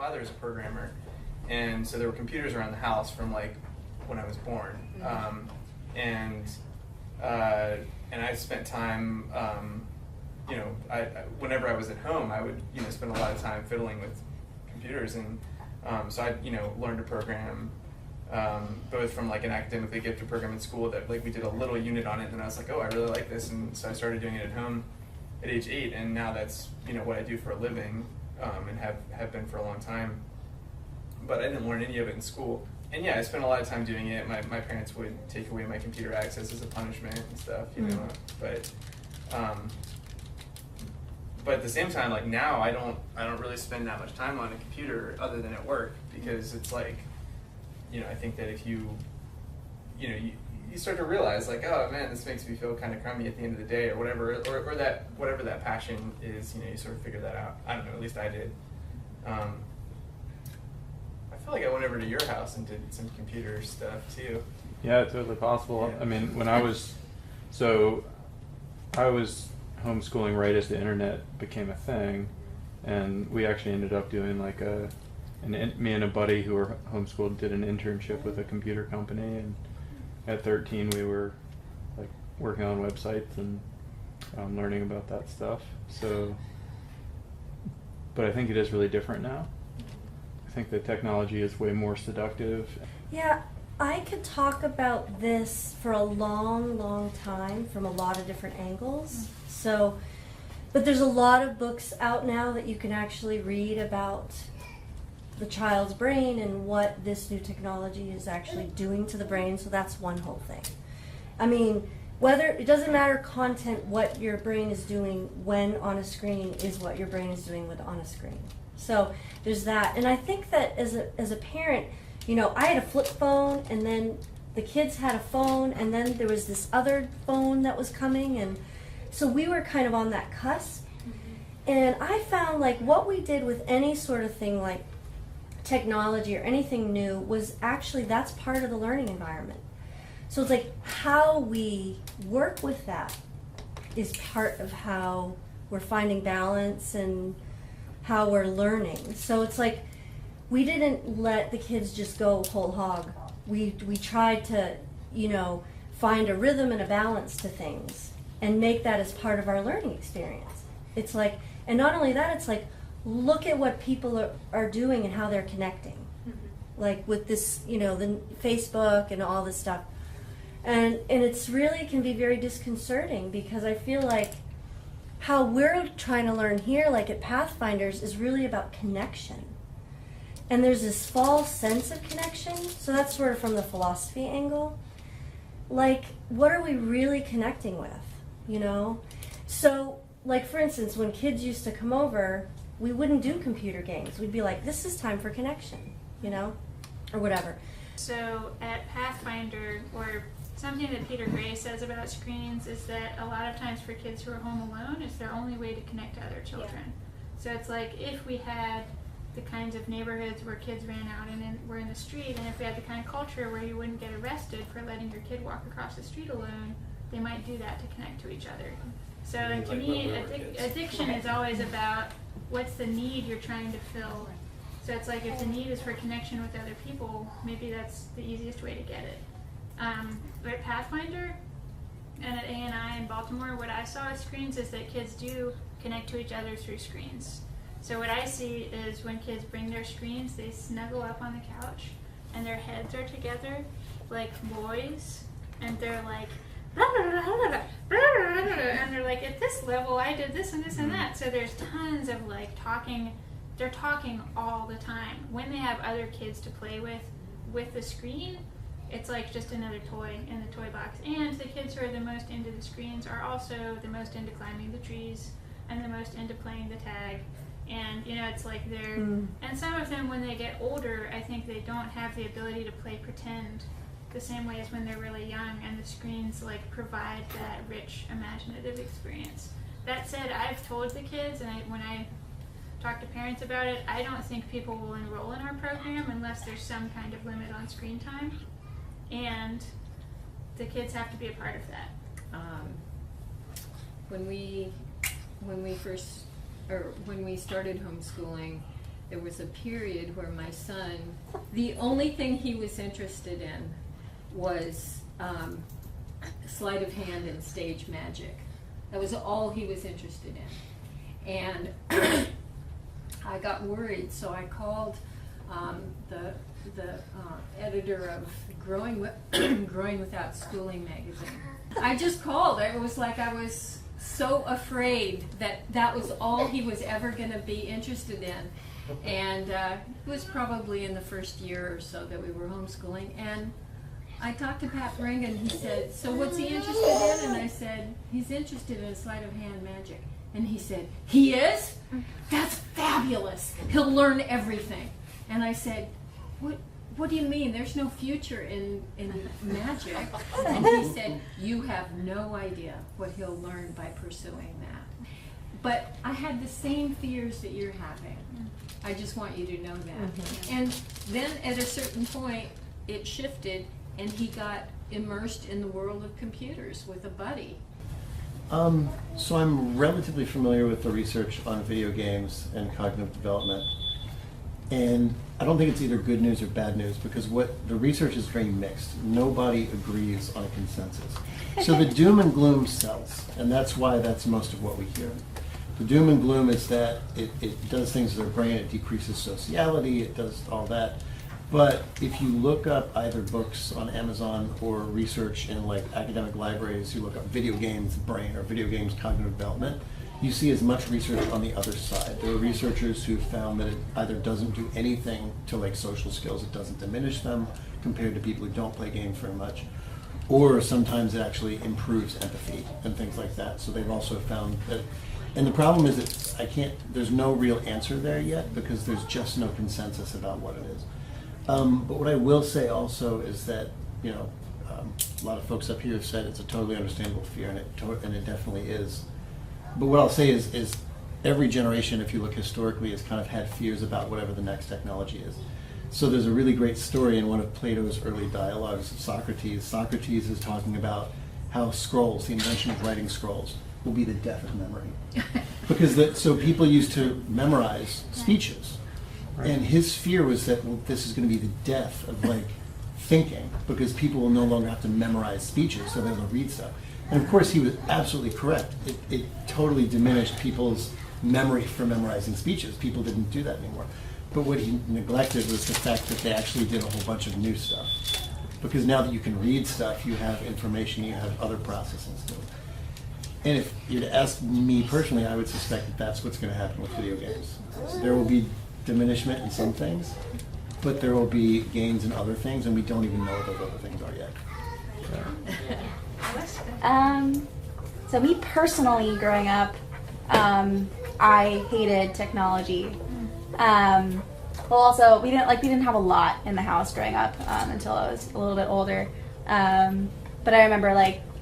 father is a programmer, and so there were computers around the house from like when I was born, and I spent time, whenever I was at home, I would spend a lot of time fiddling with computers, and so I learned to program. Both from like an academically gifted program in school that like we did a little unit on it, and I was like, oh, I really like this, and so I started doing it at home at age 8, and now that's what I do for a living, and have been for a long time. But I didn't learn any of it in school, and yeah, I spent a lot of time doing it. My parents would take away my computer access as a punishment and stuff, but at the same time, like now I don't really spend that much time on a computer other than at work, because it's like, I think that if you start to realize like, oh man, this makes me feel kind of crummy at the end of the day, or whatever, or that whatever that passion is, you sort of figure that out. I don't know, at least I did. I feel like I went over to your house and did some computer stuff too. Yeah, totally possible. Yeah. I mean, when I was homeschooling right as the internet became a thing, and we actually ended up doing like me and a buddy who were homeschooled did an internship with a computer company, and at 13 we were like working on websites and learning about that stuff. So, but I think it is really different now. I think the technology is way more seductive. Yeah, I could talk about this for a long, long time from a lot of different angles. So, but there's a lot of books out now that you can actually read about the child's brain and what this new technology is actually doing to the brain. So that's one whole thing. I mean, it doesn't matter content, what your brain is doing when on a screen is what your brain is doing on a screen. So there's that. And I think that as a parent, I had a flip phone, and then the kids had a phone, and then there was this other phone that was coming, and so we were kind of on that cusp. And I found like what we did with any sort of thing like technology or anything new was actually, that's part of the learning environment. So it's like how we work with that is part of how we're finding balance and how we're learning. So it's like we didn't let the kids just go whole hog. We tried to, find a rhythm and a balance to things and make that as part of our learning experience. It's like, and not only that, it's like, look at what people are doing and how they're connecting. Like with this, the Facebook and all this stuff. And it's really can be very disconcerting, because I feel like how we're trying to learn here, like at Pathfinders, is really about connection. And there's this false sense of connection. So that's sort of from the philosophy angle. Like, what are we really connecting with, So, like, for instance, when kids used to come over, we wouldn't do computer games. We'd be like, this is time for connection, or whatever. So at Pathfinder, or something that Peter Gray says about screens is that a lot of times for kids who are home alone, it's their only way to connect to other children. Yeah. So it's like if we had the kinds of neighborhoods where kids ran out and were in the street, and if we had the kind of culture where you wouldn't get arrested for letting your kid walk across the street alone, they might do that to connect to each other. So to me, addiction is always about what's the need you're trying to fill. So it's like if the need is for connection with other people, maybe that's the easiest way to get it. At Pathfinder and at A&I in Baltimore, what I saw with screens is that kids do connect to each other through screens. So what I see is when kids bring their screens, they snuggle up on the couch and their heads are together like boys, and they're like, and they're like, at this level I did this and this and that. So there's tons of like talking. They're talking all the time. When they have other kids to play with the screen, it's like just another toy in the toy box. And the kids who are the most into the screens are also the most into climbing the trees and the most into playing the tag. And it's like they're and some of them, when they get older, I think they don't have the ability to play pretend the same way as when they're really young, and the screens like provide that rich imaginative experience. That said, I've told the kids, and when I talk to parents about it, I don't think people will enroll in our program unless there's some kind of limit on screen time, and the kids have to be a part of that. When we started homeschooling, there was a period where my son, the only thing he was interested in was sleight of hand and stage magic. That was all he was interested in. And I got worried, so I called the editor of Growing Without Schooling magazine. I just called. It was like I was so afraid that was all he was ever going to be interested in. And it was probably in the first year or so that we were homeschooling. And I talked to Pat Ring, and he said, "So what's he interested in?" And I said, "He's interested in sleight of hand magic." And he said, "He is? That's fabulous. He'll learn everything." And I said, What do you mean? There's no future in magic." And he said, "You have no idea what he'll learn by pursuing that." But I had the same fears that you're having. I just want you to know that. Mm-hmm. And then at a certain point, it shifted, and he got immersed in the world of computers with a buddy. So I'm relatively familiar with the research on video games and cognitive development. And I don't think it's either good news or bad news, because what the research is very mixed. Nobody agrees on a consensus. So the doom and gloom sells, and that's why that's most of what we hear. The doom and gloom is that it does things to their brain, it decreases sociality, it does all that. But if you look up either books on Amazon or research in like academic libraries, you look up video games brain or video games cognitive development, you see as much research on the other side. There are researchers who found that it either doesn't do anything to like social skills, it doesn't diminish them compared to people who don't play games very much, or sometimes it actually improves empathy and things like that. So they've also found that, and the problem is that there's no real answer there yet because there's just no consensus about what it is. But what I will say also is that, a lot of folks up here have said it's a totally understandable fear, and it definitely is. But what I'll say is every generation, if you look historically, has kind of had fears about whatever the next technology is. So there's a really great story in one of Plato's early dialogues of Socrates. Socrates is talking about how scrolls, the invention of writing scrolls, will be the death of memory. Because so people used to memorize speeches. Right. And his fear was that, well, this is going to be the death of like thinking, because people will no longer have to memorize speeches, so they'll read stuff. And of course, he was absolutely correct. It totally diminished people's memory for memorizing speeches. People didn't do that anymore. But what he neglected was the fact that they actually did a whole bunch of new stuff. Because now that you can read stuff, you have information, you have other processing skills. And if you're to ask me personally, I would suspect that that's what's going to happen with video games. So there will be diminishment in some things, but there will be gains in other things, and we don't even know what those other things are yet. So me personally, growing up, I hated technology. Well, also we didn't have a lot in the house growing up until I was a little bit older. But I remember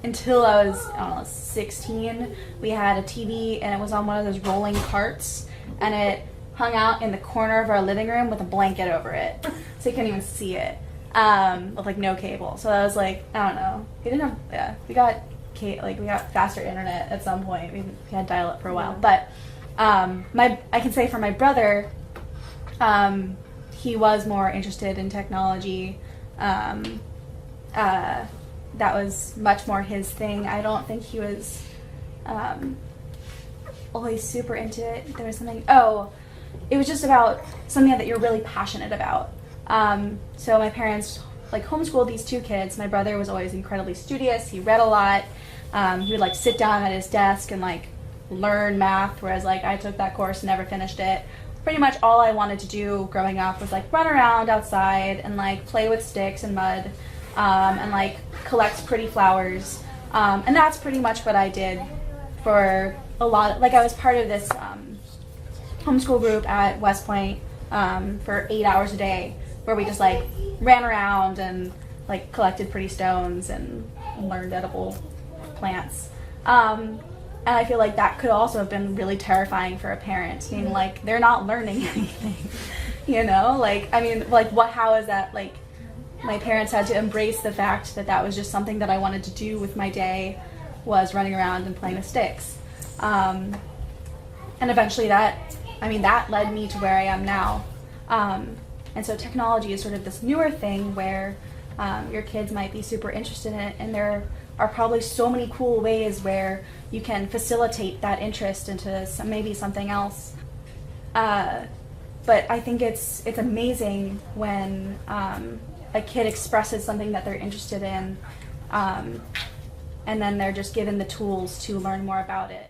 until I was, 16, we had a TV, and it was on one of those rolling carts, and it hung out in the corner of our living room with a blanket over it, so you couldn't even see it, with no cable. So I was I don't know. We got faster internet at some point. We had dial-up for a while, but I can say for my brother, he was more interested in technology. That was much more his thing. I don't think he was always super into it. There was something, it was just about something that you're really passionate about. So my parents homeschooled these two kids. My brother was always incredibly studious. He read a lot. He would sit down at his desk and learn math, whereas I took that course and never finished it. Pretty much all I wanted to do growing up was run around outside and play with sticks and mud, and collect pretty flowers. And that's pretty much what I did for a lot. I was part of this homeschool group at West Point for 8 hours a day, where we just ran around and collected pretty stones and learned edible plants. And I feel that could also have been really terrifying for a parent, being they're not learning anything, how is that, my parents had to embrace the fact that was just something that I wanted to do with my day, was running around and playing with sticks. And eventually that I mean, that led me to where I am now. And so technology is sort of this newer thing where your kids might be super interested in it, and there are probably so many cool ways where you can facilitate that interest into maybe something else. But I think it's amazing when a kid expresses something that they're interested in, and then they're just given the tools to learn more about it.